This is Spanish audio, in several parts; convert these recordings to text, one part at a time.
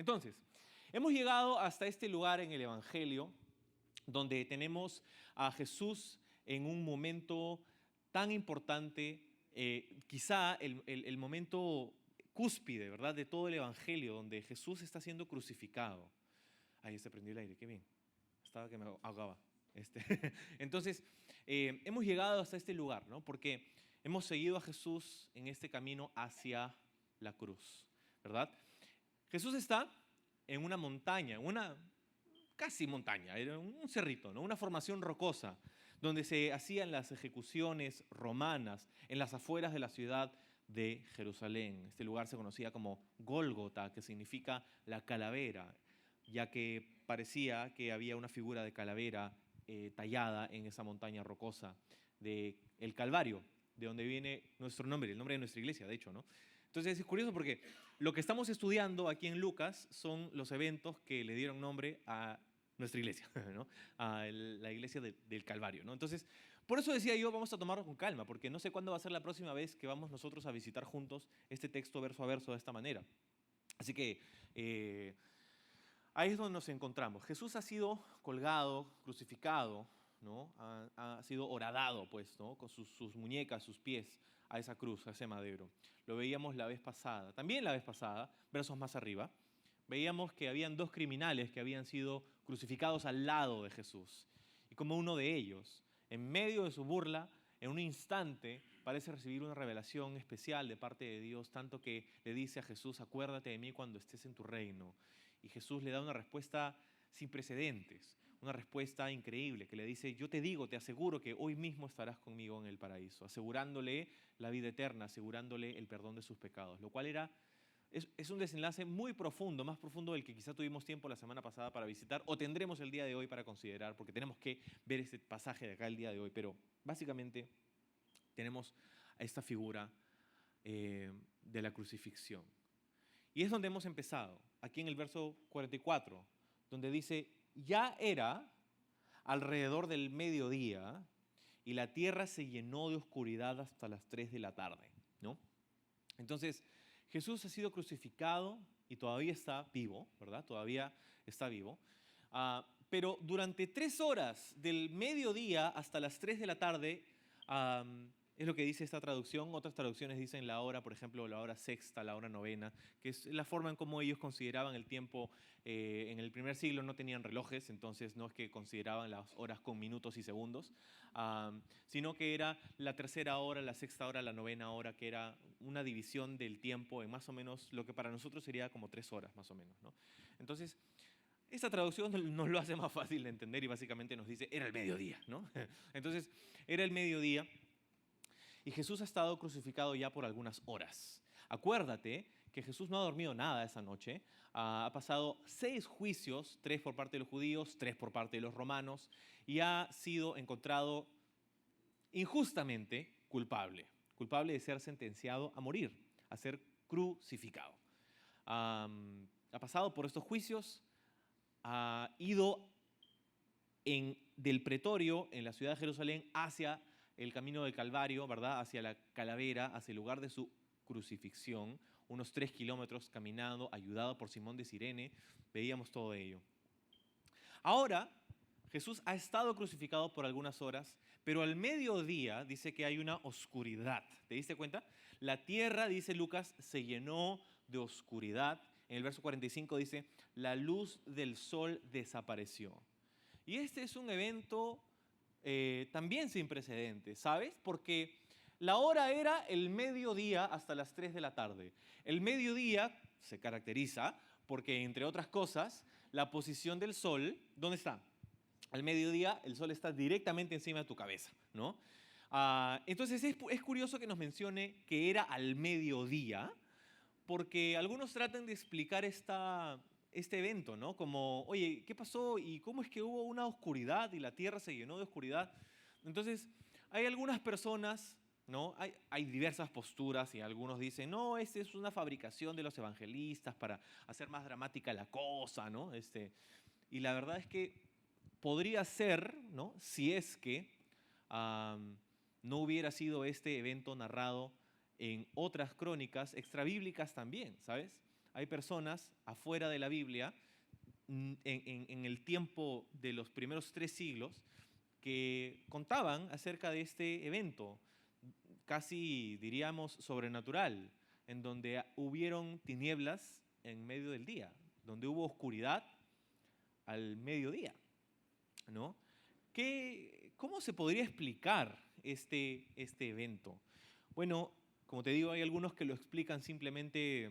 Entonces, hemos llegado hasta este lugar en el Evangelio donde tenemos a Jesús en un momento tan importante, quizá el momento cúspide, ¿verdad?, de todo el Evangelio, donde Jesús está siendo crucificado. Ahí se prendió el aire, qué bien. Estaba que me ahogaba. Entonces, hemos llegado hasta este lugar, ¿no? Porque hemos seguido a Jesús en este camino hacia la cruz, ¿verdad? Jesús está en una montaña, una casi montaña, era un cerrito, ¿no? Una formación rocosa, donde se hacían las ejecuciones romanas en las afueras de la ciudad de Jerusalén. Este lugar se conocía como Gólgota, que significa la calavera, ya que parecía que había una figura de calavera tallada en esa montaña rocosa de el Calvario, de donde viene nuestro nombre, el nombre de nuestra iglesia, de hecho, ¿no? Entonces es curioso porque lo que estamos estudiando aquí en Lucas son los eventos que le dieron nombre a nuestra iglesia, ¿no? A la iglesia del Calvario, ¿no? Entonces, por eso decía yo, vamos a tomarlo con calma, porque no sé cuándo va a ser la próxima vez que vamos nosotros a visitar juntos este texto verso a verso de esta manera. Así que ahí es donde nos encontramos. Jesús ha sido colgado, crucificado, ¿no? Ha sido horadado, pues, ¿no? Con sus muñecas, sus pies a esa cruz, a ese madero. Lo veíamos la vez pasada. También la vez pasada, versos más arriba, veíamos que habían dos criminales que habían sido crucificados al lado de Jesús. Y como uno de ellos, en medio de su burla, en un instante parece recibir una revelación especial de parte de Dios, tanto que le dice a Jesús: acuérdate de mí cuando estés en tu reino. Y Jesús le da una respuesta sin precedentes, una respuesta increíble, que le dice: yo te digo, te aseguro que hoy mismo estarás conmigo en el paraíso, asegurándole la vida eterna, asegurándole el perdón de sus pecados, lo cual es un desenlace muy profundo, más profundo del que quizá tuvimos tiempo la semana pasada para visitar o tendremos el día de hoy para considerar, porque tenemos que ver este pasaje de acá el día de hoy, pero básicamente tenemos a esta figura de la crucifixión. Y es donde hemos empezado, aquí en el verso 44, donde dice: ya era alrededor del mediodía y la tierra se llenó de oscuridad hasta las 3 de la tarde, ¿no? Entonces, Jesús ha sido crucificado y todavía está vivo, ¿verdad? Todavía está vivo. Pero durante 3 horas, del mediodía hasta las 3 de la tarde, es lo que dice esta traducción. Otras traducciones dicen la hora, por ejemplo, la hora sexta, la hora novena, que es la forma en cómo ellos consideraban el tiempo. En el primer siglo no tenían relojes, entonces no es que consideraban las horas con minutos y segundos, sino que era la tercera hora, la sexta hora, la novena hora, que era una división del tiempo en más o menos lo que para nosotros sería como 3 horas, más o menos, ¿no? Entonces, esta traducción nos lo hace más fácil de entender y básicamente nos dice: era el mediodía, ¿no? Entonces, era el mediodía. Y Jesús ha estado crucificado ya por algunas horas. Acuérdate que Jesús no ha dormido nada esa noche. Ha pasado 6 juicios, 3 por parte de los judíos, 3 por parte de los romanos, y ha sido encontrado injustamente culpable. Culpable de ser sentenciado a morir, a ser crucificado. Ha pasado por estos juicios, ha ido del pretorio en la ciudad de Jerusalén hacia el camino del Calvario, ¿verdad? Hacia la calavera, hacia el lugar de su crucifixión, unos 3 kilómetros caminando, ayudado por Simón de Cirene. Veíamos todo ello. Ahora, Jesús ha estado crucificado por algunas horas, pero al mediodía dice que hay una oscuridad. ¿Te diste cuenta? La tierra, dice Lucas, se llenó de oscuridad. En el verso 45 dice: la luz del sol desapareció. Y este es un evento también sin precedentes, ¿sabes? Porque la hora era el mediodía hasta las 3 de la tarde. El mediodía se caracteriza porque, entre otras cosas, la posición del sol, ¿dónde está? Al mediodía el sol está directamente encima de tu cabeza, ¿no? Entonces es curioso que nos mencione que era al mediodía, porque algunos tratan de explicar este evento, ¿no? Como: oye, ¿qué pasó? ¿Y cómo es que hubo una oscuridad y la tierra se llenó de oscuridad? Entonces, hay algunas personas, ¿no? Hay diversas posturas y algunos dicen: no, esta es una fabricación de los evangelistas para hacer más dramática la cosa, ¿no? Y la verdad es que podría ser, ¿no? Si es que no hubiera sido este evento narrado en otras crónicas extrabíblicas también, ¿sabes? hay personas afuera de la Biblia, en el tiempo de los primeros 3 siglos, que contaban acerca de este evento, casi diríamos sobrenatural, en donde hubieron tinieblas en medio del día, donde hubo oscuridad al mediodía, ¿no? ¿Cómo se podría explicar este evento? Bueno, como te digo, hay algunos que lo explican simplemente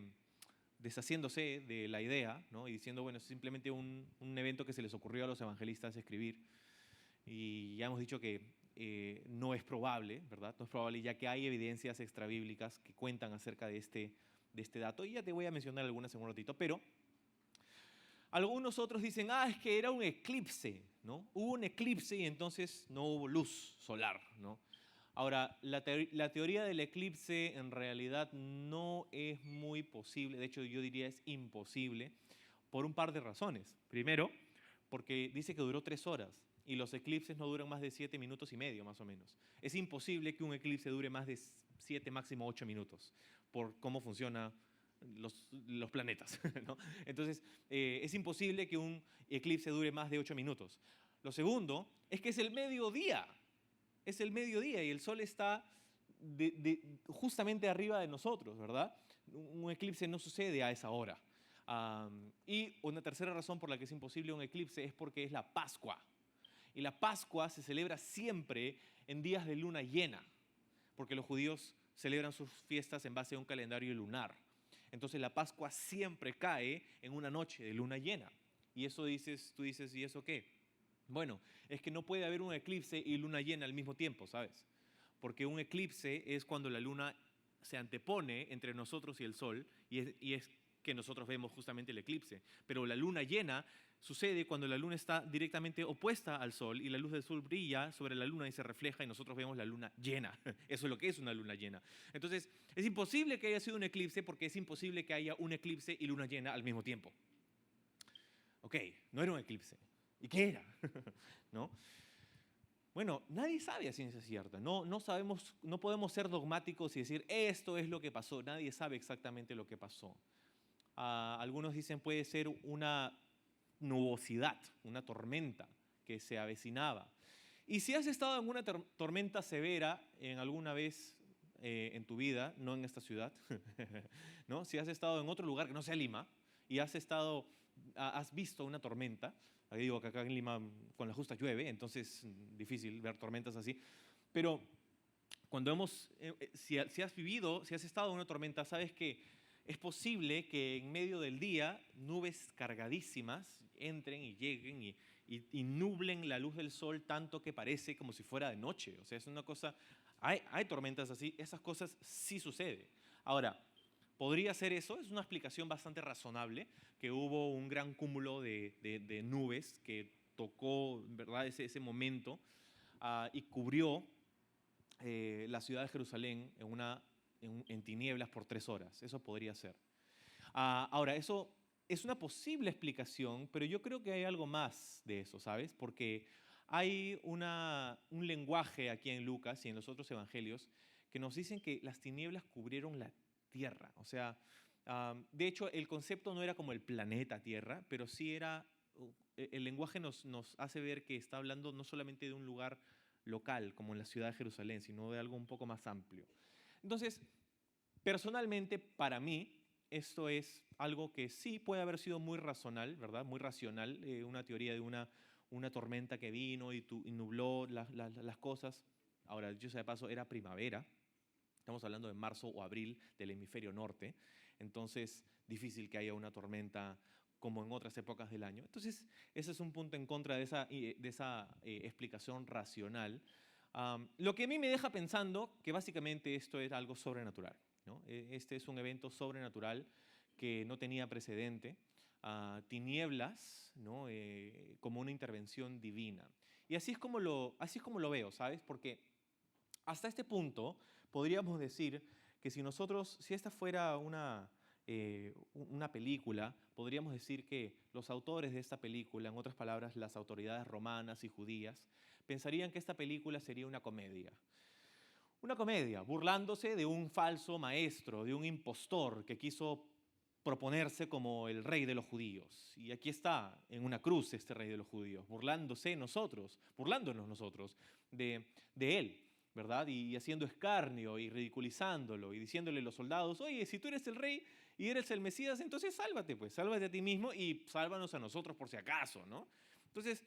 deshaciéndose de la idea, ¿no? Y diciendo, bueno, es simplemente un evento que se les ocurrió a los evangelistas escribir. Y ya hemos dicho que no es probable, ¿verdad? No es probable, ya que hay evidencias extrabíblicas que cuentan acerca de este dato. Y ya te voy a mencionar algunas en un ratito, pero algunos otros dicen, es que era un eclipse, ¿no? Hubo un eclipse y entonces no hubo luz solar, ¿no? Ahora, la teoría del eclipse en realidad no es muy posible, de hecho yo diría es imposible, por un par de razones. Primero, porque dice que duró 3 horas y los eclipses no duran más de 7 minutos y medio, más o menos. Es imposible que un eclipse dure más de 7, máximo 8 minutos, por cómo funcionan los planetas, ¿no? Entonces, es imposible que un eclipse dure más de 8 minutos. Lo segundo es que es el mediodía. Es el mediodía y el sol está justamente arriba de nosotros, ¿verdad? Un eclipse no sucede a esa hora. Y una tercera razón por la que es imposible un eclipse es porque es la Pascua. Y la Pascua se celebra siempre en días de luna llena, porque los judíos celebran sus fiestas en base a un calendario lunar. Entonces la Pascua siempre cae en una noche de luna llena. Y eso tú dices, ¿y eso qué? Bueno, es que no puede haber un eclipse y luna llena al mismo tiempo, ¿sabes? Porque un eclipse es cuando la luna se antepone entre nosotros y el sol y es que nosotros vemos justamente el eclipse. Pero la luna llena sucede cuando la luna está directamente opuesta al sol y la luz del sol brilla sobre la luna y se refleja y nosotros vemos la luna llena. Eso es lo que es una luna llena. Entonces, es imposible que haya sido un eclipse porque es imposible que haya un eclipse y luna llena al mismo tiempo. Ok, no era un eclipse. ¿Y qué era? ¿No? Bueno, nadie sabe a ciencia cierta. No sabemos, no podemos ser dogmáticos y decir esto es lo que pasó. Nadie sabe exactamente lo que pasó. Algunos dicen puede ser una nubosidad, una tormenta que se avecinaba. Y si has estado en una tormenta severa en alguna vez en tu vida, no en esta ciudad, ¿no? Si has estado en otro lugar que no sea Lima y has visto una tormenta, digo que acá en Lima con la justa llueve, entonces difícil ver tormentas así, pero cuando si has estado en una tormenta, sabes que es posible que en medio del día nubes cargadísimas entren y lleguen y nublen la luz del sol tanto que parece como si fuera de noche. O sea, es una cosa, hay tormentas así, esas cosas sí suceden. Ahora, ¿podría ser eso? Es una explicación bastante razonable, que hubo un gran cúmulo de nubes que tocó, ¿verdad?, ese momento y cubrió la ciudad de Jerusalén en tinieblas por 3 horas. Eso podría ser. Ahora, eso es una posible explicación, pero yo creo que hay algo más de eso, ¿sabes? Porque hay un lenguaje aquí en Lucas y en los otros evangelios que nos dicen que las tinieblas cubrieron la tierra. O sea, de hecho, el concepto no era como el planeta Tierra, pero sí era, el lenguaje nos hace ver que está hablando no solamente de un lugar local, como en la ciudad de Jerusalén, sino de algo un poco más amplio. Entonces, personalmente, para mí, esto es algo que sí puede haber sido muy racional, ¿verdad? Muy racional, una teoría de una tormenta que vino y nubló las cosas. Ahora, dicho sea de paso, era primavera. Estamos hablando de marzo o abril del hemisferio norte. Entonces, difícil que haya una tormenta como en otras épocas del año. Entonces, ese es un punto en contra de esa explicación racional. Lo que a mí me deja pensando que básicamente esto es algo sobrenatural, ¿no? Este es un evento sobrenatural que no tenía precedente. Tinieblas, ¿no? Como una intervención divina. Y así es como lo veo, ¿sabes? Porque hasta este punto podríamos decir que si esta fuera una película, podríamos decir que los autores de esta película, en otras palabras, las autoridades romanas y judías, pensarían que esta película sería una comedia. Una comedia, burlándose de un falso maestro, de un impostor que quiso proponerse como el rey de los judíos. Y aquí está, en una cruz, este rey de los judíos, burlándonos nosotros de él, ¿verdad? Y haciendo escarnio y ridiculizándolo y diciéndole a los soldados, oye, si tú eres el rey y eres el Mesías, entonces sálvate, pues, sálvate a ti mismo y sálvanos a nosotros por si acaso, ¿no? Entonces,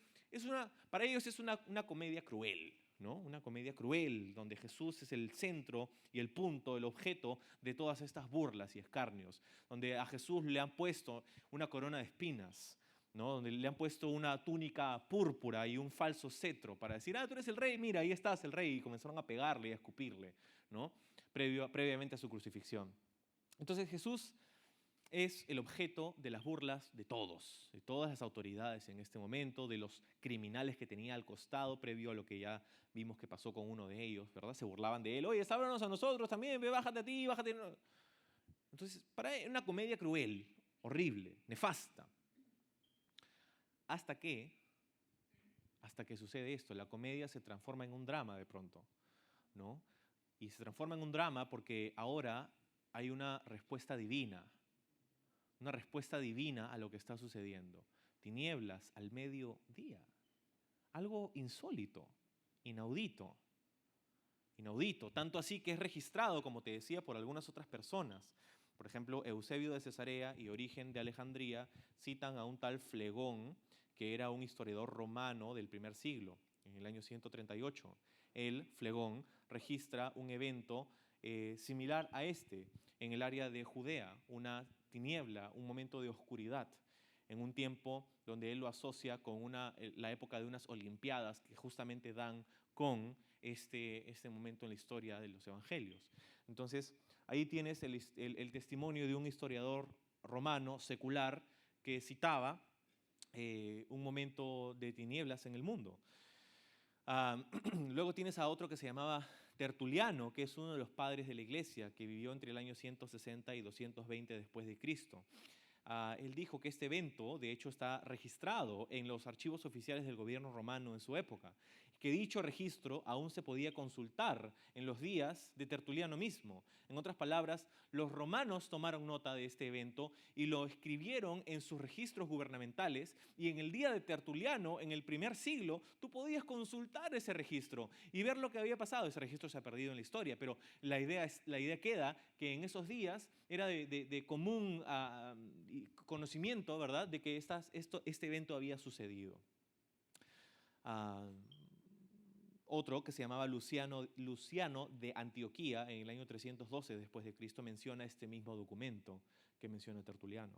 para ellos es una comedia cruel, ¿no? Una comedia cruel, donde Jesús es el centro y el punto, el objeto de todas estas burlas y escarnios, donde a Jesús le han puesto una corona de espinas, ¿no? Donde le han puesto una túnica púrpura y un falso cetro para decir, tú eres el rey, mira, ahí estás el rey, y comenzaron a pegarle y a escupirle, ¿no? Previamente a su crucifixión. Entonces Jesús es el objeto de las burlas de todos, de todas las autoridades en este momento, de los criminales que tenía al costado, previo a lo que ya vimos que pasó con uno de ellos, ¿verdad? Se burlaban de él, oye, sálvanos a nosotros también, ve, bájate a ti, bájate. Entonces, para él, una comedia cruel, horrible, nefasta. Hasta que sucede esto, la comedia se transforma en un drama de pronto, ¿no? Y se transforma en un drama porque ahora hay una respuesta divina a lo que está sucediendo. Tinieblas al mediodía. Algo insólito, inaudito. Tanto así que es registrado, como te decía, por algunas otras personas. Por ejemplo, Eusebio de Cesarea y Origen de Alejandría citan a un tal Flegón, que era un historiador romano del primer siglo, en el año 138. Él, Flegón, registra un evento similar a este en el área de Judea, una tiniebla, un momento de oscuridad, en un tiempo donde él lo asocia con la época de unas olimpiadas que justamente dan con este momento en la historia de los evangelios. Entonces, ahí tienes el testimonio de un historiador romano secular que citaba un momento de tinieblas en el mundo. Luego tienes a otro que se llamaba Tertuliano, que es uno de los padres de la iglesia, que vivió entre el año 160 y 220 después de Cristo. Él dijo que este evento, de hecho, está registrado en los archivos oficiales del gobierno romano en su época, que dicho registro aún se podía consultar en los días de Tertuliano mismo. En otras palabras, los romanos tomaron nota de este evento y lo escribieron en sus registros gubernamentales, y en el día de Tertuliano, en el primer siglo, tú podías consultar ese registro y ver lo que había pasado. Ese registro se ha perdido en la historia, pero la idea queda que en esos días era de común conocimiento, ¿verdad?, de que este evento había sucedido. Otro que se llamaba Luciano de Antioquía, en el año 312 después de Cristo, menciona este mismo documento que menciona Tertuliano.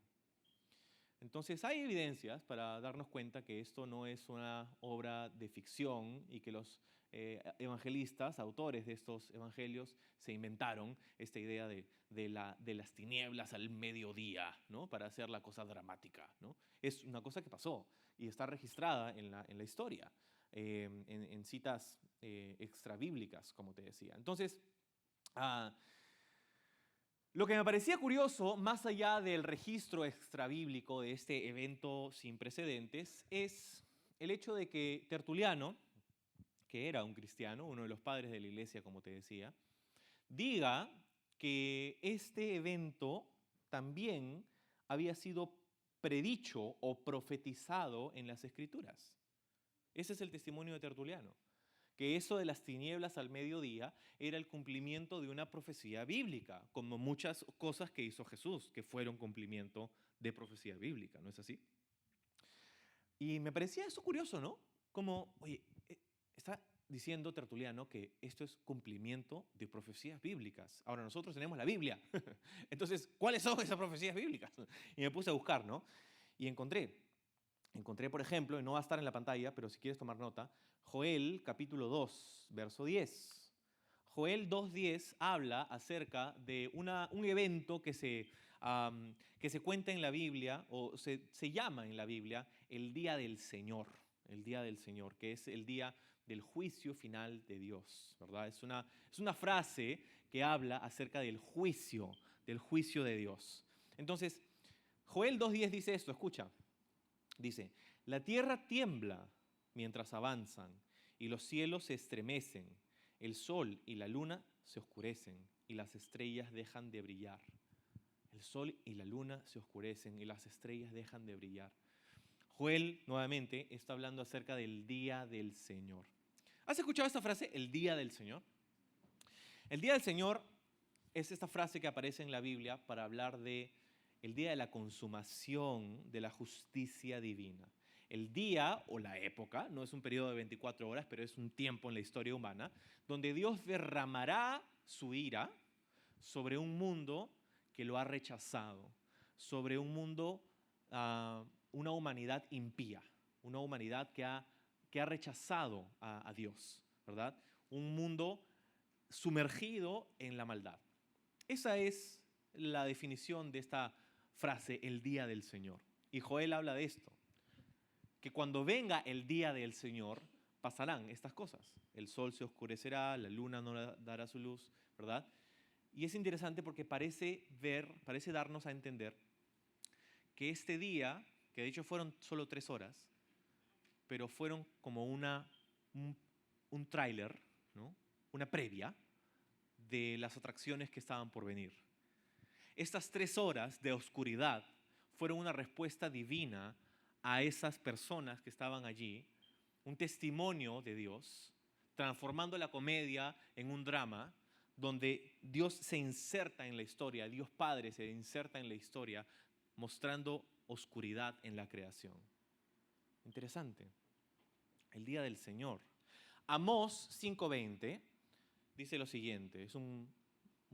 Entonces hay evidencias para darnos cuenta que esto no es una obra de ficción y que los evangelistas, autores de estos evangelios, se inventaron esta idea de las tinieblas al mediodía, ¿no?, para hacer la cosa dramática, ¿no? Es una cosa que pasó y está registrada en la historia, en citas extrabíblicas, como te decía. Entonces, lo que me parecía curioso, más allá del registro extrabíblico de este evento sin precedentes, es el hecho de que Tertuliano, que era un cristiano, uno de los padres de la iglesia, como te decía, diga que este evento también había sido predicho o profetizado en las Escrituras. Ese es el testimonio de Tertuliano, que eso de las tinieblas al mediodía era el cumplimiento de una profecía bíblica, como muchas cosas que hizo Jesús, que fueron cumplimiento de profecía bíblica, ¿no es así? Y me parecía eso curioso, ¿no? Como, oye, está diciendo Tertuliano que esto es cumplimiento de profecías bíblicas. Ahora, nosotros tenemos la Biblia. Entonces, ¿cuáles son esas profecías bíblicas? Y me puse a buscar, ¿no? Y encontré, por ejemplo, y no va a estar en la pantalla, pero si quieres tomar nota, Joel capítulo 2, verso 10. Joel 2.10 habla acerca de un evento que se cuenta en la Biblia, o se llama en la Biblia el Día del Señor. El Día del Señor, que es el día del juicio final de Dios, ¿verdad? Es una frase que habla acerca del juicio de Dios. Entonces, Joel 2.10 dice esto, escucha. Dice, la tierra tiembla mientras avanzan y los cielos se estremecen, el sol y la luna se oscurecen y las estrellas dejan de brillar. el sol y la luna se oscurecen y las estrellas dejan de brillar. Joel, nuevamente, está hablando acerca del día del Señor. ¿Has escuchado esta frase, el día del Señor? El día del Señor es esta frase que aparece en la Biblia para hablar de el día de la consumación de la justicia divina. El día o la época, no es un periodo de 24 horas, pero es un tiempo en la historia humana, donde Dios derramará su ira sobre un mundo que lo ha rechazado, sobre un mundo, una humanidad impía, una humanidad que ha rechazado a Dios, ¿verdad? Un mundo sumergido en la maldad. Esa es la definición de esta frase, el día del Señor. Y Joel habla de esto, que cuando venga el día del Señor pasarán estas cosas. El sol se oscurecerá, la luna no dará su luz, ¿verdad? Y es interesante porque parece darnos a entender que este día, que de hecho fueron solo 3 horas, pero fueron como un tráiler, ¿no? Una previa de las atracciones que estaban por venir. Estas 3 horas de oscuridad fueron una respuesta divina a esas personas que estaban allí, un testimonio de Dios, transformando la comedia en un drama, donde Dios se inserta en la historia, Dios Padre se inserta en la historia, mostrando oscuridad en la creación. Interesante. El día del Señor. Amós 5:20 dice lo siguiente, es un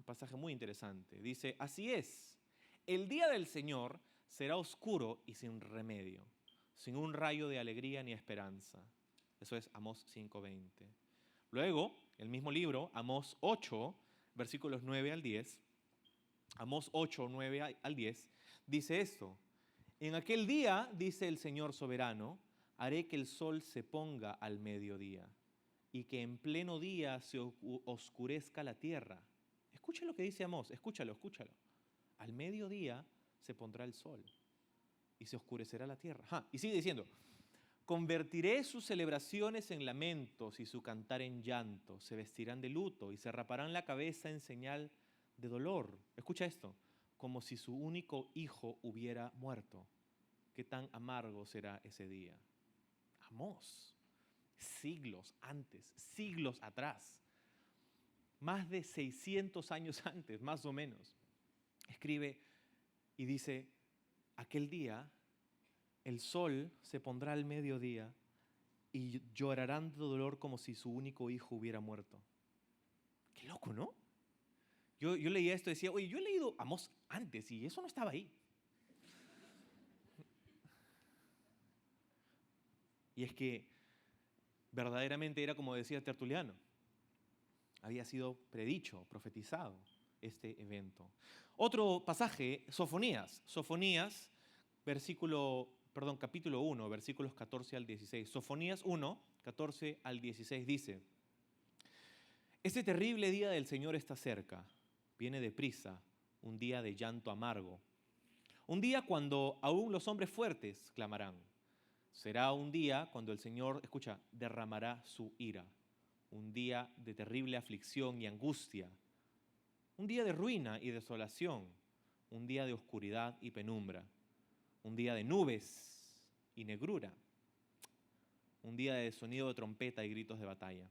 pasaje muy interesante. Dice, así es, el día del Señor será oscuro y sin remedio, sin un rayo de alegría ni esperanza. Eso es Amós 5:20. Luego, el mismo libro, Amós 8, versículos 9 al 10, Amós 8, 9 al 10, dice esto, en aquel día, dice el Señor soberano, haré que el sol se ponga al mediodía y que en pleno día se oscurezca la tierra. Escucha lo que dice Amós, escúchalo. Al mediodía se pondrá el sol y se oscurecerá la tierra. Y sigue diciendo, convertiré sus celebraciones en lamentos y su cantar en llanto. Se vestirán de luto y se raparán la cabeza en señal de dolor. Escucha esto, como si su único hijo hubiera muerto. ¿Qué tan amargo será ese día? Amós, siglos antes, siglos atrás, más de 600 años antes, más o menos, escribe y dice, aquel día el sol se pondrá al mediodía y llorarán de dolor como si su único hijo hubiera muerto. Qué loco, ¿no? Yo leía esto y decía, oye, yo he leído Amós antes y eso no estaba ahí. Y es que verdaderamente era como decía Tertuliano, había sido predicho, profetizado este evento. Otro pasaje, Sofonías, capítulo 1, versículos 14 al 16. Sofonías 1, 14 al 16 dice, este terrible día del Señor está cerca, viene deprisa, un día de llanto amargo, un día cuando aún los hombres fuertes clamarán. Será un día cuando el Señor, escucha, derramará su ira. Un día de terrible aflicción y angustia. Un día de ruina y desolación. Un día de oscuridad y penumbra. Un día de nubes y negrura. Un día de sonido de trompeta y gritos de batalla.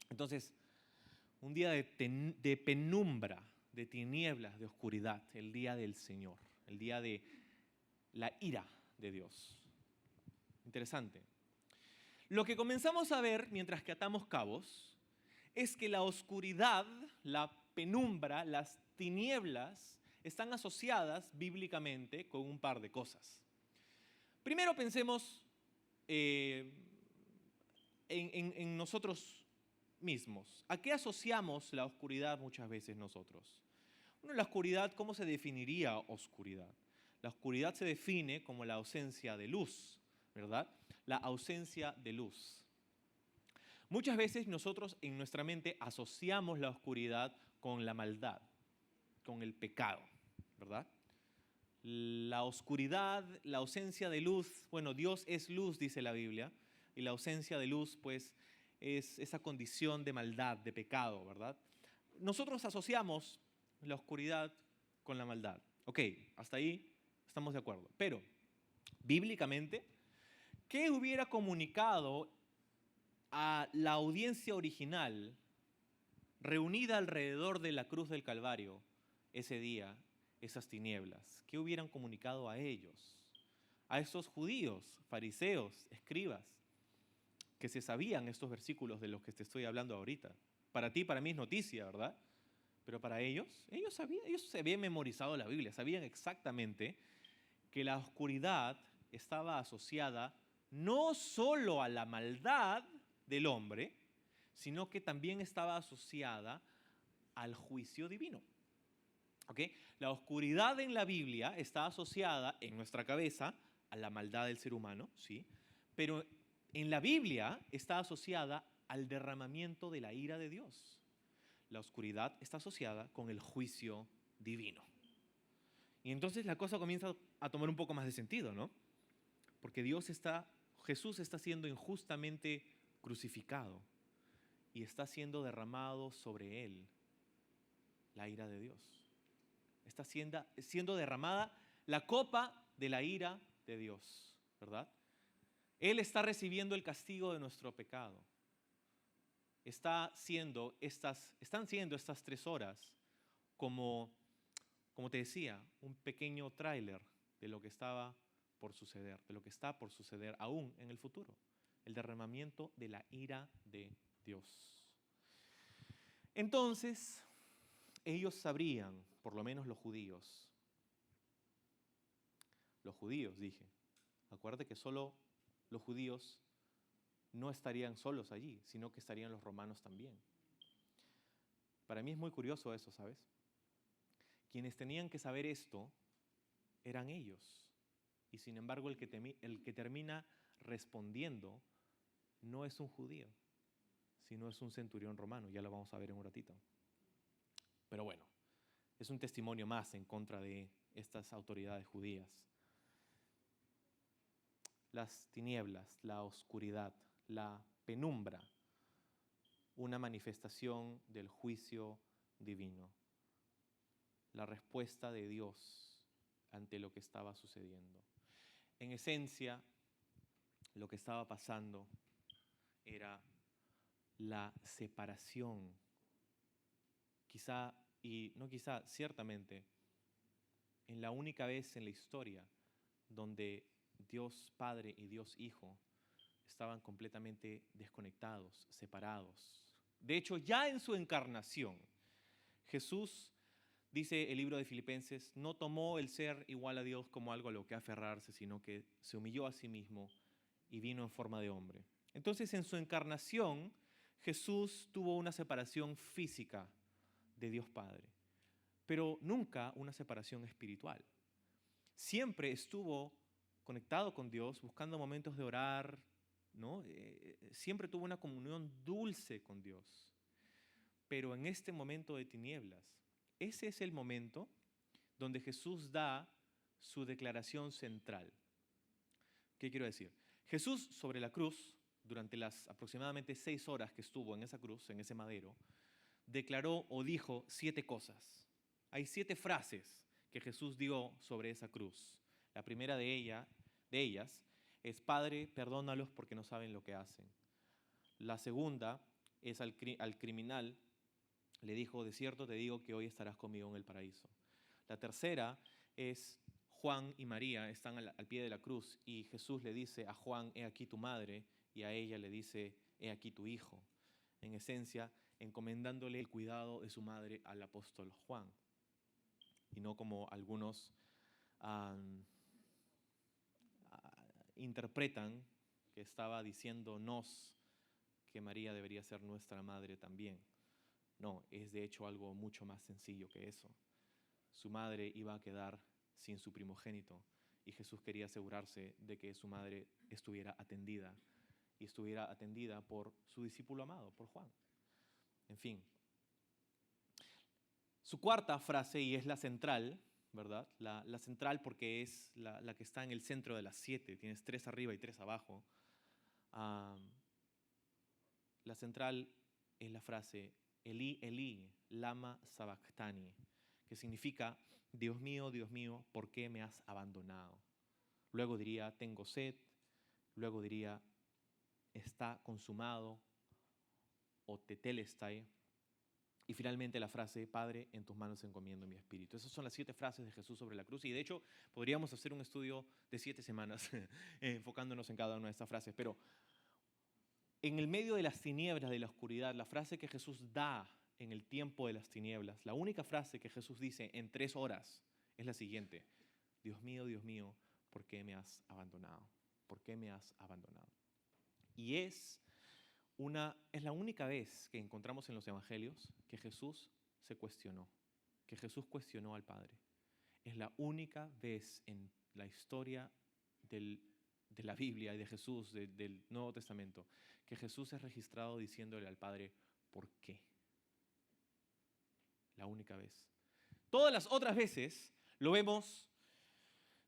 Entonces, un día de penumbra, de tinieblas, de oscuridad. El día del Señor. El día de la ira de Dios. Interesante. Lo que comenzamos a ver mientras que atamos cabos es que la oscuridad, la penumbra, las tinieblas están asociadas bíblicamente con un par de cosas. Primero pensemos en nosotros mismos. ¿A qué asociamos la oscuridad muchas veces nosotros? Bueno, la oscuridad, ¿cómo se definiría oscuridad? La oscuridad se define como la ausencia de luz, ¿verdad? La ausencia de luz. Muchas veces nosotros en nuestra mente asociamos la oscuridad con la maldad, con el pecado, ¿verdad? La oscuridad, la ausencia de luz, bueno, Dios es luz, dice la Biblia, y la ausencia de luz, pues, es esa condición de maldad, de pecado, ¿verdad? Nosotros asociamos la oscuridad con la maldad. Ok, hasta ahí estamos de acuerdo. Pero, bíblicamente, ¿qué hubiera comunicado a la audiencia original reunida alrededor de la cruz del Calvario ese día, esas tinieblas? ¿Qué hubieran comunicado a ellos? A esos judíos, fariseos, escribas, que se sabían estos versículos de los que te estoy hablando ahorita. Para ti, para mí es noticia, ¿verdad? Pero para ellos sabían, ellos se habían memorizado la Biblia, sabían exactamente que la oscuridad estaba asociada no solo a la maldad del hombre, sino que también estaba asociada al juicio divino. ¿Ok? La oscuridad en la Biblia está asociada en nuestra cabeza a la maldad del ser humano, ¿sí? Pero en la Biblia está asociada al derramamiento de la ira de Dios. La oscuridad está asociada con el juicio divino. Y entonces la cosa comienza a tomar un poco más de sentido, ¿no? Porque Jesús está siendo injustamente crucificado y está siendo derramado sobre él la ira de Dios. Está siendo derramada la copa de la ira de Dios, ¿verdad? Él está recibiendo el castigo de nuestro pecado. Están siendo estas 3 horas como te decía, un pequeño tráiler de lo que estaba por suceder, de lo que está por suceder aún en el futuro. El derramamiento de la ira de Dios. Entonces, ellos sabrían, por lo menos los judíos, dije, acuérdate que solo los judíos no estarían solos allí, sino que estarían los romanos también. Para mí es muy curioso eso, ¿sabes? Quienes tenían que saber esto eran ellos. Y sin embargo, el que termina respondiendo no es un judío, sino es un centurión romano. Ya lo vamos a ver en un ratito. Pero bueno, es un testimonio más en contra de estas autoridades judías. Las tinieblas, la oscuridad, la penumbra, una manifestación del juicio divino. La respuesta de Dios ante lo que estaba sucediendo. En esencia, lo que estaba pasando era la separación, ciertamente, en la única vez en la historia donde Dios Padre y Dios Hijo estaban completamente desconectados, separados. De hecho, ya en su encarnación, Jesús, dice el libro de Filipenses, no tomó el ser igual a Dios como algo a lo que aferrarse, sino que se humilló a sí mismo y vino en forma de hombre. Entonces, en su encarnación, Jesús tuvo una separación física de Dios Padre, pero nunca una separación espiritual. Siempre estuvo conectado con Dios, buscando momentos de orar, ¿no? Siempre tuvo una comunión dulce con Dios. Pero en este momento de tinieblas, ese es el momento donde Jesús da su declaración central. ¿Qué quiero decir? Jesús sobre la cruz, durante las aproximadamente 6 horas que estuvo en esa cruz, en ese madero, declaró o dijo 7 cosas. Hay 7 frases que Jesús dio sobre esa cruz. La primera de ellas es: Padre, perdónalos porque no saben lo que hacen. La segunda es al criminal, le dijo: de cierto te digo que hoy estarás conmigo en el paraíso. La tercera es: Juan y María están al pie de la cruz y Jesús le dice a Juan: he aquí tu madre, y a ella le dice: he aquí tu hijo. En esencia, encomendándole el cuidado de su madre al apóstol Juan, y no como algunos interpretan, que estaba diciéndonos que María debería ser nuestra madre también. No, es de hecho algo mucho más sencillo que eso. Su madre iba a quedar sin su primogénito y Jesús quería asegurarse de que su madre estuviera atendida, y estuviera atendida por su discípulo amado, por Juan. En fin. Su cuarta frase, y es la central, ¿verdad? La central porque es la que está en el centro de las 7, tienes 3 arriba y 3 abajo. La central es la frase: Elí, Elí, lama sabactani, que significa: Dios mío, ¿por qué me has abandonado? Luego diría, tengo sed. Luego diría, está consumado o tetelestai. Y finalmente la frase, Padre, en tus manos encomiendo mi espíritu. Esas son las 7 frases de Jesús sobre la cruz. Y de hecho, podríamos hacer un estudio de 7 semanas enfocándonos en cada una de estas frases. Pero en el medio de las tinieblas, de la oscuridad, la frase que Jesús da en el tiempo de las tinieblas, la única frase que Jesús dice en 3 horas es la siguiente. Dios mío, ¿por qué me has abandonado? ¿Por qué me has abandonado? Y es la única vez que encontramos en los evangelios que Jesús se cuestionó, que Jesús cuestionó al Padre. Es la única vez en la historia de la Biblia y de Jesús, del Nuevo Testamento, que Jesús es registrado diciéndole al Padre, ¿por qué? La única vez. Todas las otras veces lo vemos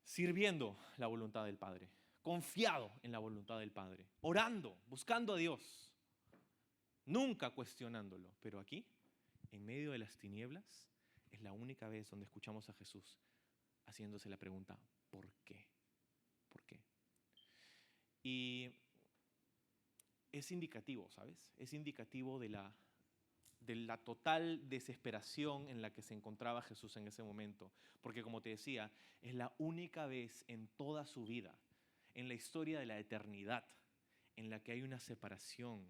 sirviendo la voluntad del Padre, confiado en la voluntad del Padre, orando, buscando a Dios. Nunca cuestionándolo, pero aquí, en medio de las tinieblas, es la única vez donde escuchamos a Jesús haciéndose la pregunta, ¿por qué? ¿Por qué? Y es indicativo, ¿sabes? Es indicativo de la total desesperación en la que se encontraba Jesús en ese momento. Porque como te decía, es la única vez en toda su vida, en la historia de la eternidad, en la que hay una separación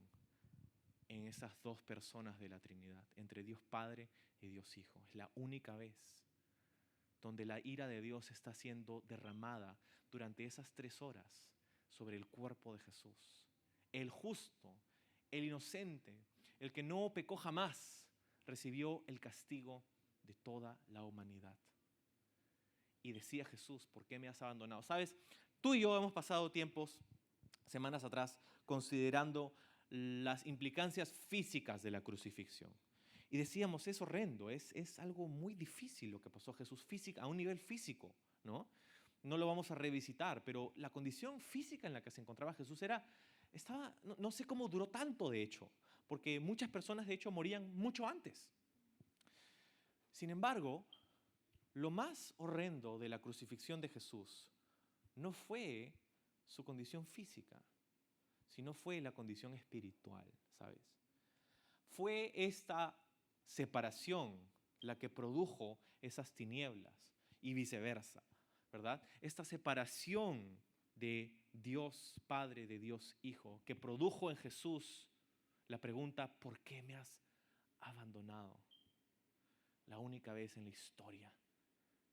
en esas dos personas de la Trinidad, entre Dios Padre y Dios Hijo. Es la única vez donde la ira de Dios está siendo derramada durante esas 3 horas sobre el cuerpo de Jesús. El justo, el inocente, el que no pecó jamás, recibió el castigo de toda la humanidad. Y decía Jesús, ¿por qué me has abandonado? ¿Sabes? Tú y yo hemos pasado tiempos, semanas atrás, considerando las implicancias físicas de la crucifixión. Y decíamos, es horrendo, es algo muy difícil lo que pasó a Jesús a un nivel físico, ¿no? No lo vamos a revisitar, pero la condición física en la que se encontraba Jesús no sé cómo duró tanto, de hecho, porque muchas personas, de hecho, morían mucho antes. Sin embargo, lo más horrendo de la crucifixión de Jesús no fue su condición física, sino fue la condición espiritual, ¿sabes? Fue esta separación la que produjo esas tinieblas y viceversa, ¿verdad? Esta separación de Dios Padre, de Dios Hijo, que produjo en Jesús la pregunta, ¿por qué me has abandonado? La única vez en la historia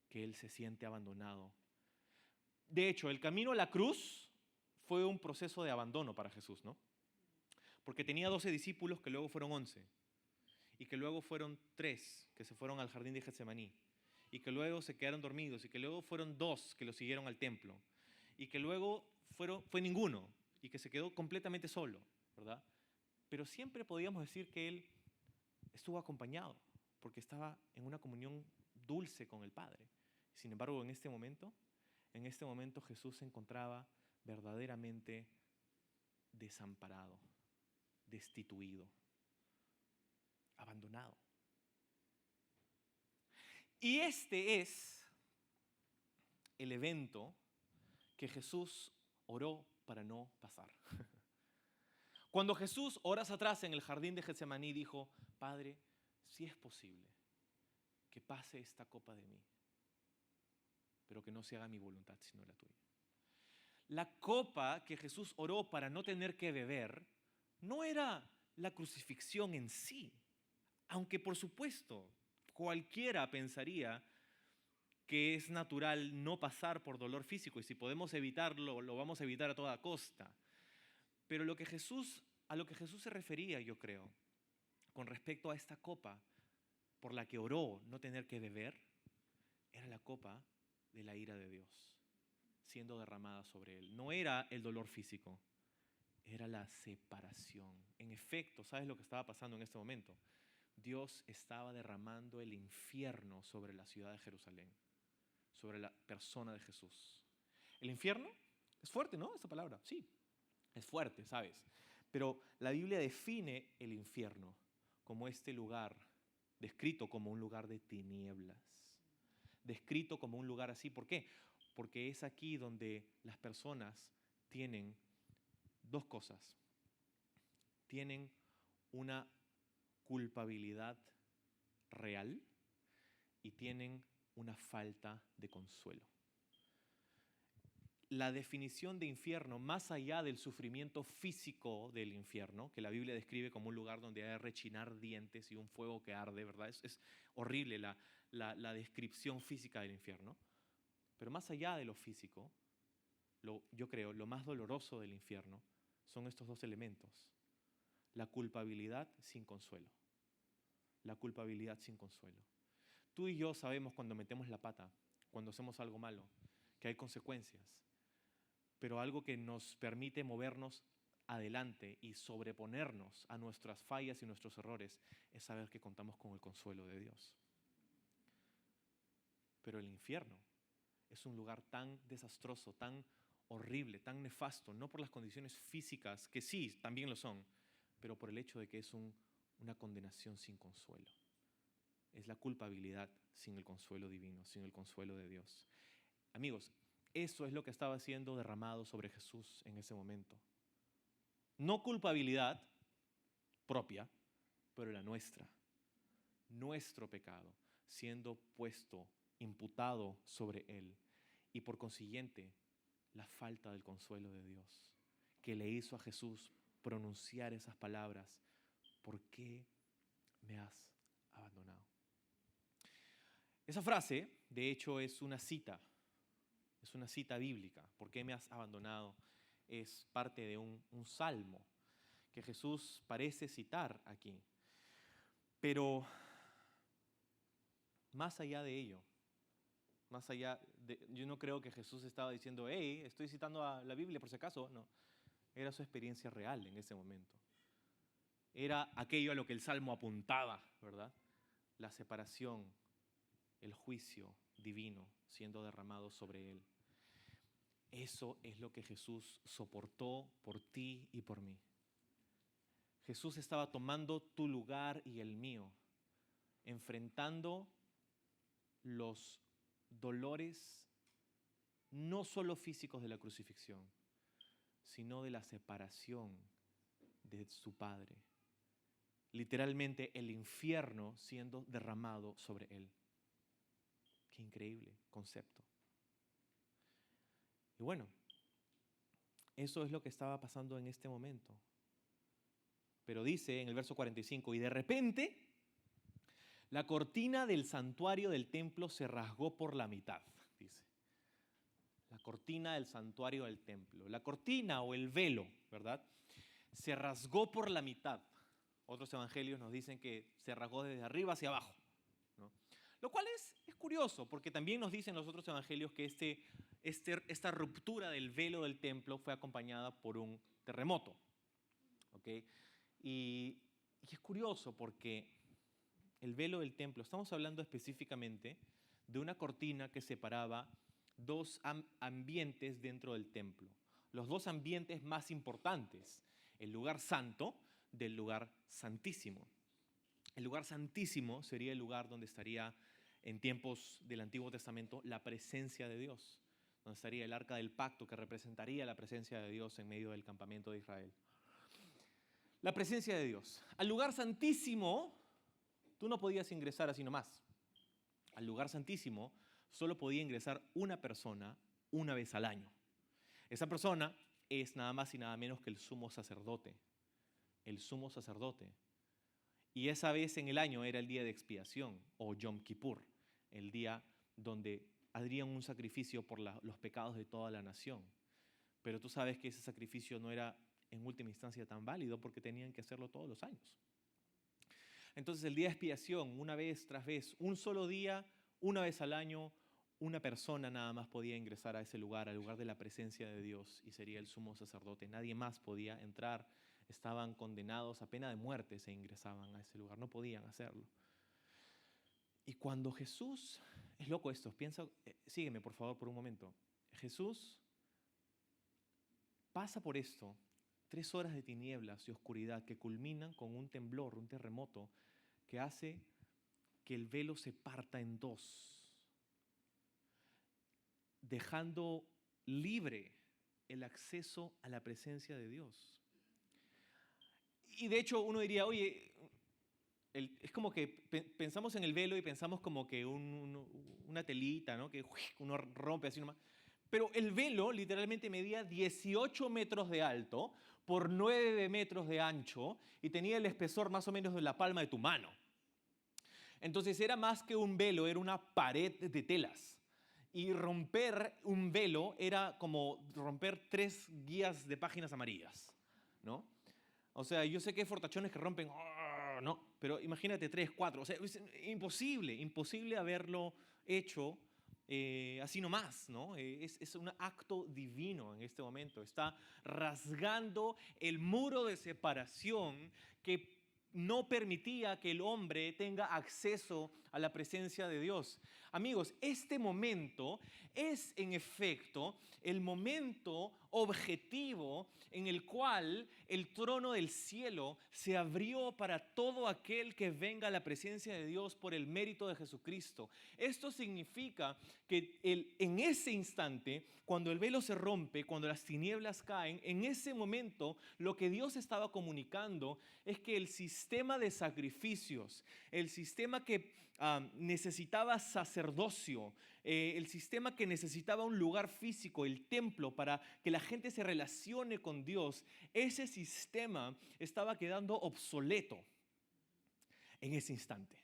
que Él se siente abandonado. De hecho, el camino a la cruz fue un proceso de abandono para Jesús, ¿no? Porque tenía 12 discípulos que luego fueron 11, y que luego fueron 3 que se fueron al jardín de Getsemaní, y que luego se quedaron dormidos, y que luego fueron 2 que lo siguieron al templo, y que luego fue ninguno, y que se quedó completamente solo, ¿verdad? Pero siempre podíamos decir que Él estuvo acompañado, porque estaba en una comunión dulce con el Padre. Sin embargo, en este momento Jesús se encontraba verdaderamente desamparado, destituido, abandonado. Y este es el evento que Jesús oró para no pasar. Cuando Jesús, horas atrás en el jardín de Getsemaní, dijo, Padre, si es posible, que pase esta copa de mí, pero que no se haga mi voluntad sino la tuya. La copa que Jesús oró para no tener que beber no era la crucifixión en sí, aunque por supuesto cualquiera pensaría que es natural no pasar por dolor físico y si podemos evitarlo, lo vamos a evitar a toda costa. Pero a lo que Jesús se refería, yo creo, con respecto a esta copa por la que oró no tener que beber, era la copa de la ira de Dios siendo derramada sobre él. No era el dolor físico, era la separación. En efecto, ¿sabes lo que estaba pasando en este momento? Dios estaba derramando el infierno sobre la ciudad de Jerusalén, sobre la persona de Jesús. El infierno es fuerte, ¿no? Esta palabra, sí, es fuerte, ¿sabes? Pero la Biblia define el infierno como este lugar, descrito como un lugar de tinieblas, descrito como un lugar así. ¿Por qué? Porque es aquí donde las personas tienen dos cosas. Tienen una culpabilidad real y tienen una falta de consuelo. La definición de infierno, más allá del sufrimiento físico del infierno, que la Biblia describe como un lugar donde hay rechinar dientes y un fuego que arde, ¿verdad? Es horrible la descripción física del infierno. Pero más allá de lo físico, yo creo, lo más doloroso del infierno son estos dos elementos. La culpabilidad sin consuelo. La culpabilidad sin consuelo. Tú y yo sabemos cuando metemos la pata, cuando hacemos algo malo, que hay consecuencias. Pero algo que nos permite movernos adelante y sobreponernos a nuestras fallas y nuestros errores es saber que contamos con el consuelo de Dios. Pero el infierno es un lugar tan desastroso, tan horrible, tan nefasto, no por las condiciones físicas, que sí, también lo son, pero por el hecho de que es una condenación sin consuelo. Es la culpabilidad sin el consuelo divino, sin el consuelo de Dios. Amigos, eso es lo que estaba siendo derramado sobre Jesús en ese momento. No culpabilidad propia, pero la nuestra. Nuestro pecado siendo puesto, imputado sobre Él. Y por consiguiente, la falta del consuelo de Dios, que le hizo a Jesús pronunciar esas palabras: ¿por qué me has abandonado? Esa frase, de hecho, es una cita bíblica. ¿Por qué me has abandonado? Es parte de un salmo que Jesús parece citar aquí. Pero más allá de ello, yo no creo que Jesús estaba diciendo: hey, estoy citando a la Biblia por si acaso. No, era su experiencia real en ese momento. Era aquello a lo que el salmo apuntaba, ¿verdad? La separación, el juicio divino siendo derramado sobre él. Eso es lo que Jesús soportó por ti y por mí. Jesús estaba tomando tu lugar y el mío, enfrentando los dolores no solo físicos de la crucifixión, sino de la separación de su Padre. Literalmente el infierno siendo derramado sobre él. Qué increíble concepto. Y bueno, eso es lo que estaba pasando en este momento. Pero dice en el verso 45, y de repente la cortina del santuario del templo se rasgó por la mitad, dice. La cortina del santuario del templo. La cortina o el velo, ¿verdad? Se rasgó por la mitad. Otros evangelios nos dicen que se rasgó desde arriba hacia abajo, ¿no? Lo cual es curioso, porque también nos dicen los otros evangelios que esta ruptura del velo del templo fue acompañada por un terremoto. ¿Okay? Y es curioso porque el velo del templo, estamos hablando específicamente de una cortina que separaba dos ambientes dentro del templo. Los dos ambientes más importantes, el lugar santo del lugar santísimo. El lugar santísimo sería el lugar donde estaría en tiempos del Antiguo Testamento la presencia de Dios, donde estaría el arca del pacto que representaría la presencia de Dios en medio del campamento de Israel. La presencia de Dios. Al lugar santísimo, tú no podías ingresar así nomás. Al lugar santísimo solo podía ingresar una persona una vez al año. Esa persona es nada más y nada menos que el sumo sacerdote. El sumo sacerdote. Y esa vez en el año era el día de expiación, o Yom Kippur, el día donde harían un sacrificio por los pecados de toda la nación. Pero tú sabes que ese sacrificio no era en última instancia tan válido porque tenían que hacerlo todos los años. Entonces el día de expiación, una vez tras vez, un solo día, una vez al año, una persona nada más podía ingresar a ese lugar, al lugar de la presencia de Dios, y sería el sumo sacerdote. Nadie más podía entrar. Estaban condenados a pena de muerte si ingresaban a ese lugar. No podían hacerlo. Y cuando Jesús, es loco esto, piensa, sígueme por favor por un momento. Jesús pasa por esto, 3 horas de tinieblas y oscuridad que culminan con un temblor, un terremoto, que hace que el velo se parta en dos. dejando libre el acceso a la presencia de Dios. Y de hecho uno diría, oye, es como que pensamos en el velo y pensamos como que una telita, ¿no? Que uno rompe así nomás. Pero el velo literalmente medía 18 metros de alto por 9 metros de ancho y tenía el espesor más o menos de la palma de tu mano. Entonces era más que un velo, era una pared de telas. Y romper un velo era como romper 3 guías de páginas amarillas, ¿no? O sea, yo sé que hay fortachones que rompen, no, pero imagínate 3, 4, o sea, es imposible haberlo hecho así nomás, ¿no? Es un acto divino en este momento. Está rasgando el muro de separación que no permitía que el hombre tenga acceso a la presencia de Dios. Amigos, este momento es en efecto el momento objetivo en el cual el trono del cielo se abrió para todo aquel que venga a la presencia de Dios por el mérito de Jesucristo. Esto significa que en ese instante, cuando el velo se rompe, cuando las tinieblas caen, en ese momento lo que Dios estaba comunicando es que el sistema de sacrificios, el sistema que necesitaba sacerdocio, el sistema que necesitaba un lugar físico, el templo, para que la gente se relacione con Dios, ese sistema estaba quedando obsoleto en ese instante.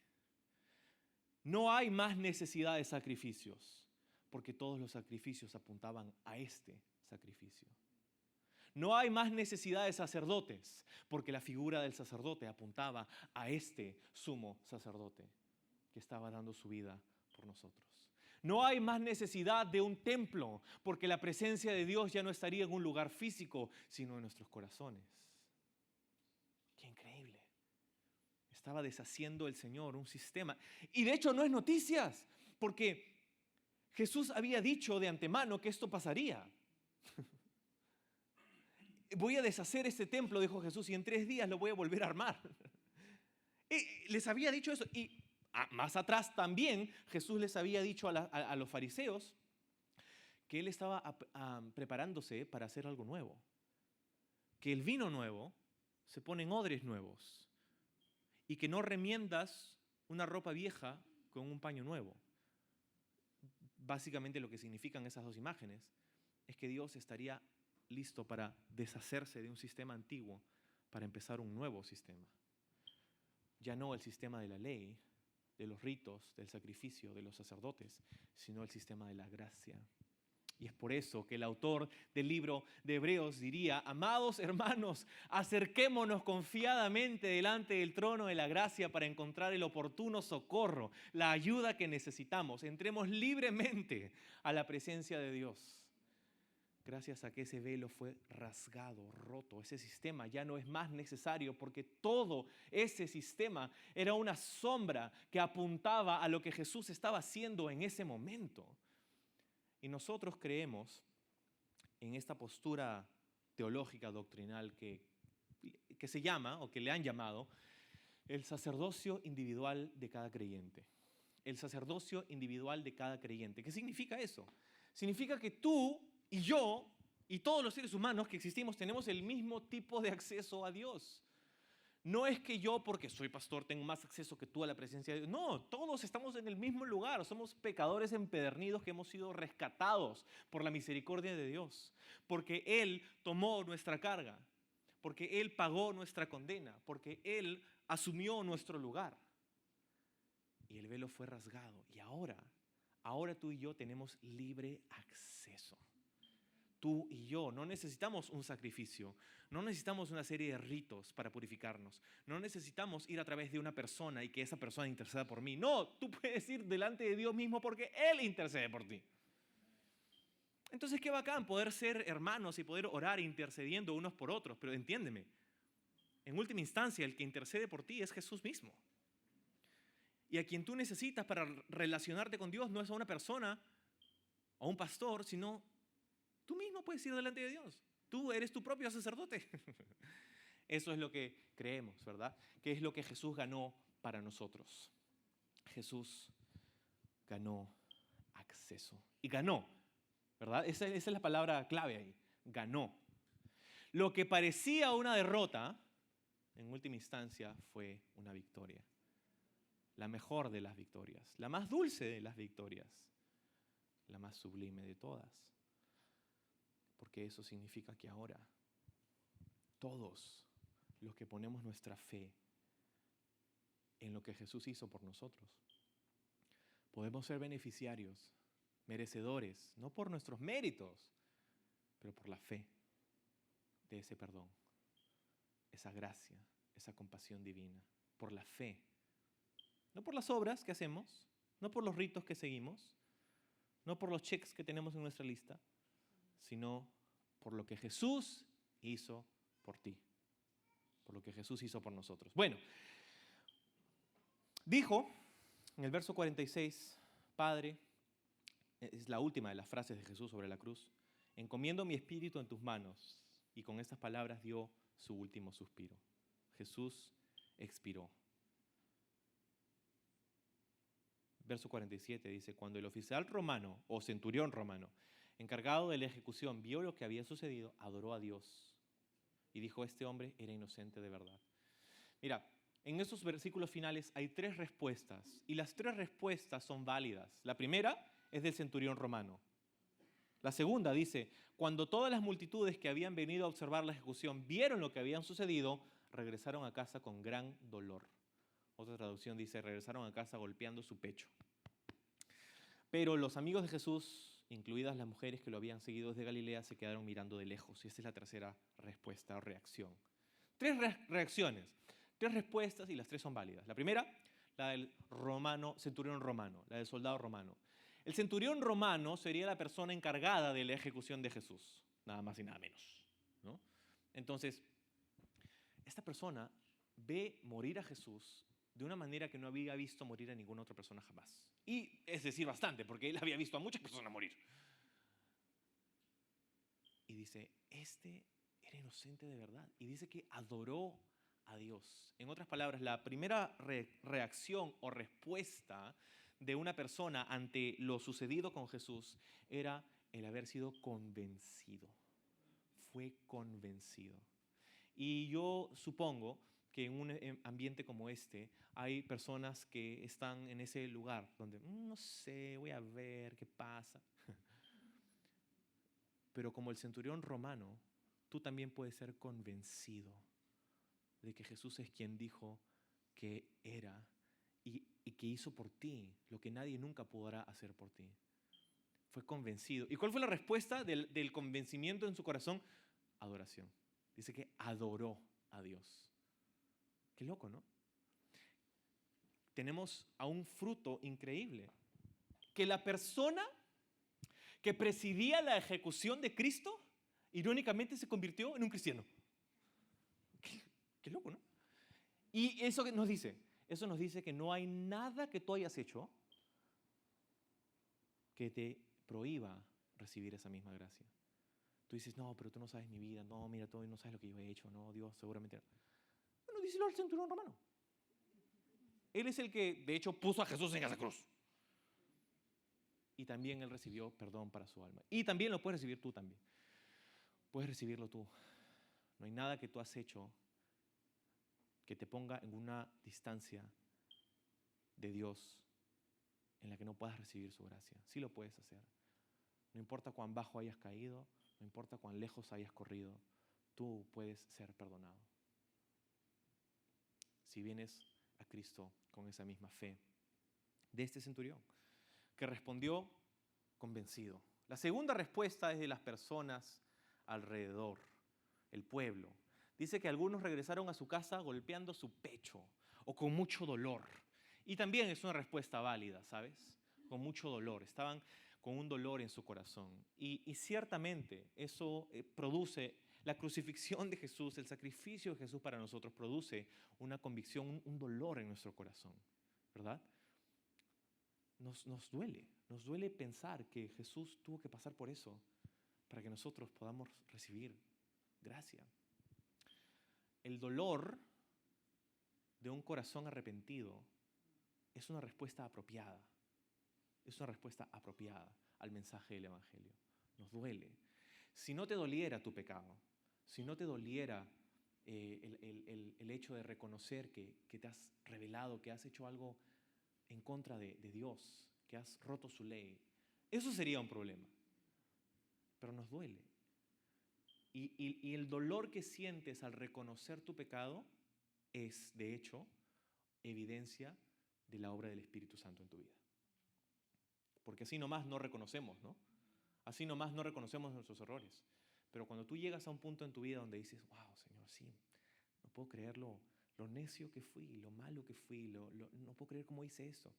No hay más necesidad de sacrificios, porque todos los sacrificios apuntaban a este sacrificio. No hay más necesidad de sacerdotes, porque la figura del sacerdote apuntaba a este sumo sacerdote que estaba dando su vida por nosotros. No hay más necesidad de un templo, porque la presencia de Dios ya no estaría en un lugar físico, sino en nuestros corazones. ¡Qué increíble! Estaba deshaciendo el Señor un sistema. Y de hecho no es noticias, porque Jesús había dicho de antemano que esto pasaría. Voy a deshacer este templo, dijo Jesús, y en 3 días lo voy a volver a armar. Les había dicho eso. Y más atrás también Jesús les había dicho a los fariseos que Él estaba preparándose para hacer algo nuevo. Que el vino nuevo se pone en odres nuevos. Y que no remiendas una ropa vieja con un paño nuevo. Básicamente lo que significan esas 2 imágenes es que Dios estaría listo para deshacerse de un sistema antiguo para empezar un nuevo sistema. Ya no el sistema de la ley, de los ritos, del sacrificio, de los sacerdotes, sino el sistema de la gracia. Y es por eso que el autor del libro de Hebreos diría: amados hermanos, acerquémonos confiadamente delante del trono de la gracia para encontrar el oportuno socorro, la ayuda que necesitamos. Entremos libremente a la presencia de Dios. Gracias a que ese velo fue rasgado, roto, ese sistema ya no es más necesario, porque todo ese sistema era una sombra que apuntaba a lo que Jesús estaba haciendo en ese momento. Y nosotros creemos en esta postura teológica, doctrinal, que se llama, o que le han llamado, el sacerdocio individual de cada creyente. El sacerdocio individual de cada creyente. ¿Qué significa eso? Significa que tú y yo y todos los seres humanos que existimos tenemos el mismo tipo de acceso a Dios. No es que yo, porque soy pastor, tengo más acceso que tú a la presencia de Dios. No, todos estamos en el mismo lugar. Somos pecadores empedernidos que hemos sido rescatados por la misericordia de Dios. Porque Él tomó nuestra carga. Porque Él pagó nuestra condena. Porque Él asumió nuestro lugar. Y el velo fue rasgado. Y ahora tú y yo tenemos libre acceso. Tú y yo no necesitamos un sacrificio, no necesitamos una serie de ritos para purificarnos, no necesitamos ir a través de una persona y que esa persona interceda por mí. No, tú puedes ir delante de Dios mismo porque Él intercede por ti. Entonces qué bacán poder ser hermanos y poder orar intercediendo unos por otros, pero entiéndeme, en última instancia el que intercede por ti es Jesús mismo. Y a quien tú necesitas para relacionarte con Dios no es a una persona o a un pastor, sino tú mismo puedes ir delante de Dios. Tú eres tu propio sacerdote. Eso es lo que creemos, ¿verdad? Que es lo que Jesús ganó para nosotros. Jesús ganó acceso. Y ganó ¿verdad? Esa es la palabra clave ahí, ganó. Lo que parecía una derrota, en última instancia, fue una victoria. La mejor de las victorias, la más dulce de las victorias, la más sublime de todas. Porque eso significa que ahora todos los que ponemos nuestra fe en lo que Jesús hizo por nosotros, podemos ser beneficiarios, merecedores, no por nuestros méritos, pero por la fe de ese perdón, esa gracia, esa compasión divina, por la fe. No por las obras que hacemos, no por los ritos que seguimos, no por los cheques que tenemos en nuestra lista, sino por lo que Jesús hizo por ti, por lo que Jesús hizo por nosotros. Bueno, dijo en el verso 46, Padre, es la última de las frases de Jesús sobre la cruz, encomiendo mi espíritu en tus manos. Y con estas palabras dio su último suspiro. Jesús expiró. Verso 47 dice, cuando el oficial romano o centurión romano encargado de la ejecución vio lo que había sucedido, adoró a Dios y dijo, este hombre era inocente de verdad. Mira, en esos versículos finales hay 3 respuestas y las 3 respuestas son válidas. La primera es del centurión romano. La segunda dice, cuando todas las multitudes que habían venido a observar la ejecución vieron lo que había sucedido, regresaron a casa con gran dolor. Otra traducción dice, regresaron a casa golpeando su pecho. Pero los amigos de Jesús, incluidas las mujeres que lo habían seguido desde Galilea, se quedaron mirando de lejos. Y esta es la tercera respuesta o reacción. 3 reacciones, 3 respuestas y las 3 son válidas. La primera, la del centurión romano, la del soldado romano. El centurión romano sería la persona encargada de la ejecución de Jesús, nada más y nada menos, ¿no? Entonces, esta persona ve morir a Jesús de una manera que no había visto morir a ninguna otra persona jamás. Y es decir, bastante, porque él había visto a muchas personas morir. Y dice, este era inocente de verdad. Y dice que adoró a Dios. En otras palabras, la primera reacción o respuesta de una persona ante lo sucedido con Jesús era el haber sido convencido. Fue convencido. Y yo supongo que en un ambiente como este hay personas que están en ese lugar donde, no sé, voy a ver qué pasa. Pero como el centurión romano, tú también puedes ser convencido de que Jesús es quien dijo que era y que hizo por ti lo que nadie nunca podrá hacer por ti. Fue convencido. ¿Y cuál fue la respuesta del convencimiento en su corazón? Adoración. Dice que adoró a Dios. Qué loco, ¿no? Tenemos a un fruto increíble. Que la persona que presidía la ejecución de Cristo, irónicamente se convirtió en un cristiano. Qué loco, ¿no? Y eso que nos dice, eso nos dice que no hay nada que tú hayas hecho que te prohíba recibir esa misma gracia. Tú dices, no, pero tú no sabes mi vida, no, mira, tú no sabes lo que yo he hecho, no, Dios seguramente no. Bueno, díselo al centurión romano. Él es el que, de hecho, puso a Jesús en esa cruz. Y también él recibió perdón para su alma. Y también lo puedes recibir tú también. Puedes recibirlo tú. No hay nada que tú has hecho que te ponga en una distancia de Dios en la que no puedas recibir su gracia. Sí lo puedes hacer. No importa cuán bajo hayas caído, no importa cuán lejos hayas corrido, tú puedes ser perdonado. Si vienes a Cristo con esa misma fe de este centurión, que respondió convencido. La segunda respuesta es de las personas alrededor, el pueblo. Dice que algunos regresaron a su casa golpeando su pecho o con mucho dolor. Y también es una respuesta válida, ¿sabes? Con mucho dolor. Estaban con un dolor en su corazón. Y ciertamente eso produce, la crucifixión de Jesús, el sacrificio de Jesús para nosotros produce una convicción, un dolor en nuestro corazón, ¿verdad? Nos duele pensar que Jesús tuvo que pasar por eso para que nosotros podamos recibir gracia. El dolor de un corazón arrepentido es una respuesta apropiada. Es una respuesta apropiada al mensaje del Evangelio. nos duele. Si no te doliera tu pecado, si no te doliera el hecho de reconocer que te has rebelado, que has hecho algo en contra de Dios, que has roto su ley, eso sería un problema. Pero nos duele. Y el dolor que sientes al reconocer tu pecado es, de hecho, evidencia de la obra del Espíritu Santo en tu vida. Porque así nomás no reconocemos, ¿no? Así nomás no reconocemos nuestros errores. Pero cuando tú llegas a un punto en tu vida donde dices, wow, Señor, sí, no puedo creer lo necio que fui, lo malo que fui, no puedo creer cómo hice esto.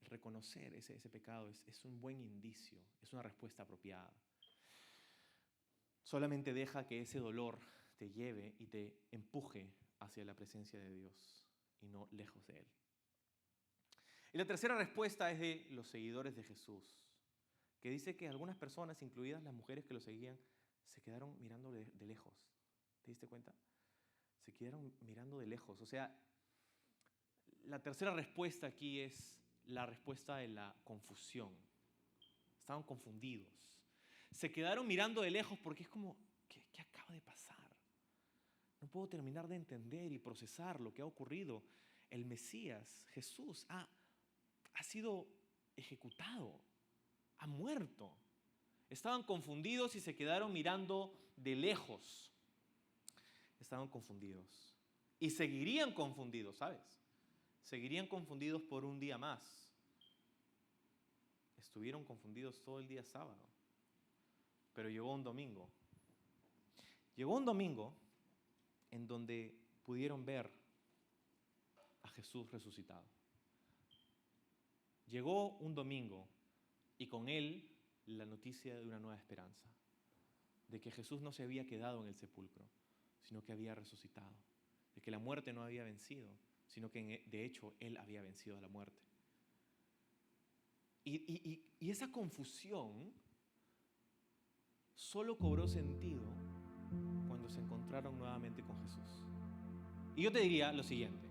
El reconocer ese pecado es un buen indicio, es una respuesta apropiada. Solamente deja que ese dolor te lleve y te empuje hacia la presencia de Dios y no lejos de Él. Y la tercera respuesta es de los seguidores de Jesús, que dice que algunas personas, incluidas las mujeres que lo seguían, se quedaron mirando de lejos. ¿Te diste cuenta? Se quedaron mirando de lejos. O sea, la tercera respuesta aquí es la respuesta de la confusión. Estaban confundidos. Se quedaron mirando de lejos porque es como, ¿qué acaba de pasar? No puedo terminar de entender y procesar lo que ha ocurrido. El Mesías, Jesús, ha sido ejecutado, ha muerto. Estaban confundidos y se quedaron mirando de lejos. Estaban confundidos. Y seguirían confundidos, ¿sabes? Seguirían confundidos por un día más. Estuvieron confundidos todo el día sábado. Pero llegó un domingo. Llegó un domingo en donde pudieron ver a Jesús resucitado. Llegó un domingo y con él la noticia de una nueva esperanza, de que Jesús no se había quedado en el sepulcro, sino que había resucitado, de que la muerte no había vencido, sino que de hecho Él había vencido a la muerte. Y esa confusión solo cobró sentido cuando se encontraron nuevamente con Jesús. Y yo te diría lo siguiente,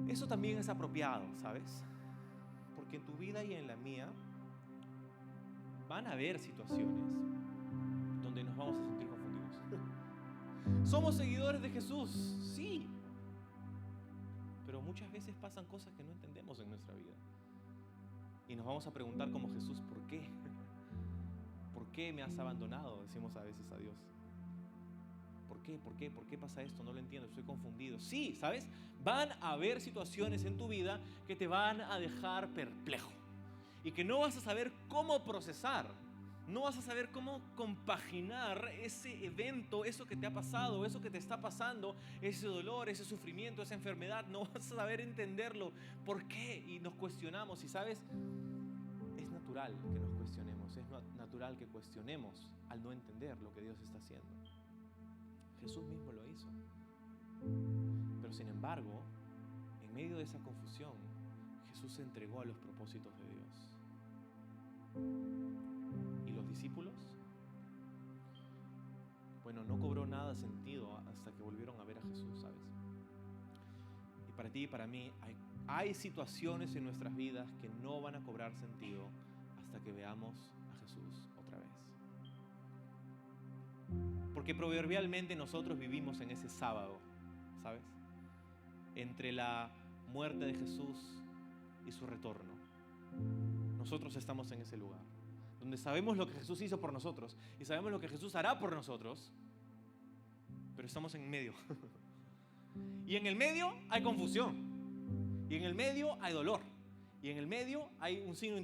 eso también es apropiado, ¿sabes? Porque en tu vida y en la mía van a haber situaciones donde nos vamos a sentir confundidos. Somos seguidores de Jesús, sí, pero muchas veces pasan cosas que no entendemos en nuestra vida. Y nos vamos a preguntar como Jesús, ¿por qué? ¿Por qué me has abandonado? Decimos a veces a Dios. ¿Por qué? ¿Por qué? ¿Por qué pasa esto? No lo entiendo, estoy confundido. Sí, ¿sabes? Van a haber situaciones en tu vida que te van a dejar perplejo y que no vas a saber cómo procesar. No vas a saber cómo compaginar ese evento, eso que te ha pasado, eso que te está pasando, ese dolor, ese sufrimiento, esa enfermedad. No vas a saber entenderlo. ¿Por qué? Y nos cuestionamos. Y ¿sabes? Es natural que nos cuestionemos. Es natural que cuestionemos al no entender lo que Dios está haciendo. Jesús mismo lo hizo. Pero sin embargo, en medio de esa confusión, Jesús se entregó a los propósitos de Dios. ¿Y los discípulos? Bueno, no cobró nada sentido hasta que volvieron a ver a Jesús, ¿sabes? Y para ti y para mí hay situaciones en nuestras vidas que no van a cobrar sentido hasta que veamos a Jesús otra vez. Porque proverbialmente nosotros vivimos en ese sábado, ¿sabes? Entre la muerte de Jesús y su retorno. Nosotros estamos en ese lugar, donde sabemos lo que Jesús hizo por nosotros y sabemos lo que Jesús hará por nosotros, pero estamos en medio. Y en el medio hay confusión, y en el medio hay dolor, y en el medio hay un signo